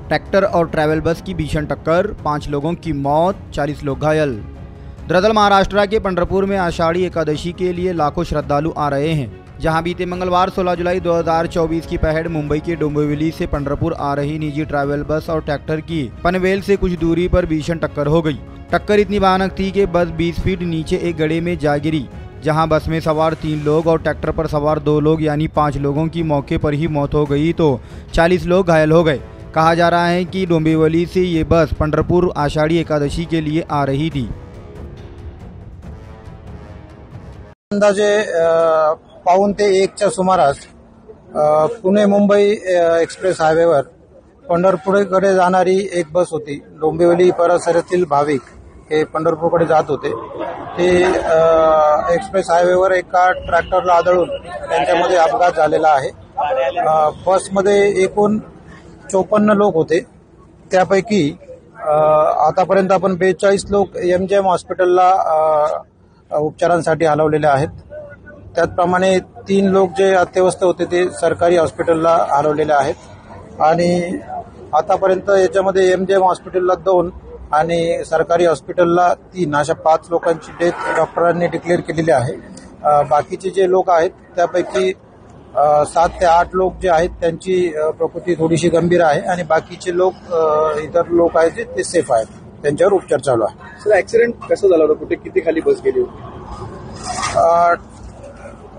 Tractor और travel bus की भीषण टक्कर, 5 लोगों की मौत, 40 लोग घायल। दरअसल महाराष्ट्र के पंढरपुर में आषाढ़ी एकादशी के लिए लाखों श्रद्धालु आ रहे हैं। जहां बीते मंगलवार 16 जुलाई 2024 की पहर मुंबई के डोंबिवली से पंढरपुर आ रही निजी ट्रैवल बस और ट्रैक्टर की पनवेल से कुछ दूरी पर भीषण टक्कर हो गई। टक्कर इतनी भयानक थी कि बस 20 फीट नीचे एक गड्ढे में जा गिरी, जहां बस में सवार 3 लोग और ट्रैक्टर पर सवार 2 लोग यानी 5 लोगों की मौके पर ही मौत हो गई तो 40 लोग घायल हो गए। कहा जा रहा है कि डोंबिवली से ये बस पंढरपुर आषाढ़ी एकादशी के लिए आ रही थी। अंदाजे 1:15 ते 1च्या सुमारास पुणे मुंबई एक्सप्रेस हायवेवर पंढरपूरकडे जाणारी एक बस होती। डोंबिवली परिसरातील भाविक हे पंढरपूरकडे जात होते। ते एक्सप्रेस हायवेवर एका ट्रॅक्टरला आदळून त्यांच्यामध्ये अपघात झालेला आहे। बसमध्ये एकूण 54 लोक होते। त्यापैकी आतापर्यंत आपण 42 लोक एमजीएम हॉस्पिटलला उपचारांसाठी हलवलेले आहेत। त्याचप्रमाणे 3 लोक जे अत्यवस्थ होते ते सरकारी हॉस्पिटलला हलवलेले आहेत आणि आतापर्यंत याच्यामध्ये एमजीएम हॉस्पिटलला 2 आणि सरकारी हॉस्पिटलला 3 अशा 5 लोकांची डेथ डॉक्टरांनी डिक्लेअर केलेली आहे। बाकीचे जे लोक आहेत त्यापैकी 7 ते 8 लोक जे आहेत त्यांची प्रकृती थोडीशी गंभीर आहे आणि बाकीचे लोक इतर लोक आहेत ते सेफ आहेत, त्यांच्यावर उपचार चालू आहे। सर, ऍक्सिडेंट कसं झालं होतं? कुठे किती खाली बस गेली होती?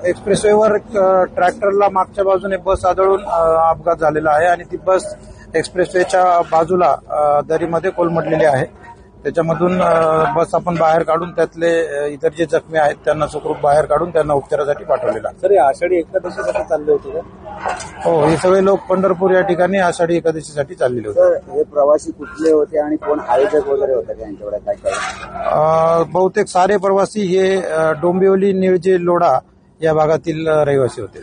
एक्सप्रेसवेवर ट्रॅक्टरला मागच्या बाजूने बस आदळून अपघात झालेला आहे आणि ती बस एक्सप्रेसवेच्या बाजूला दरीमध्ये कोलमडलेली आहे। त्याच्यामधून बस आपण बाहेर काढून त्यातले इतर जे जखमी आहेत त्यांना सुखरूप बाहेर काढून त्यांना उपचारासाठी पाठवलेला आहे। सर, आषाढी एकादशीसाठी चालले होते का? हो, हे सगळे लोक पंढरपूर या ठिकाणी आषाढी एकादशीसाठी चाललेले होते। सर, हे प्रवासी कुठले होते आणि कोण आयोजक वगैरे होते का यांच्याकडे? काय बहुतेक सारे प्रवासी हे डोंबिवली, निळजे, लोढा या भागातील रहिवासी होते।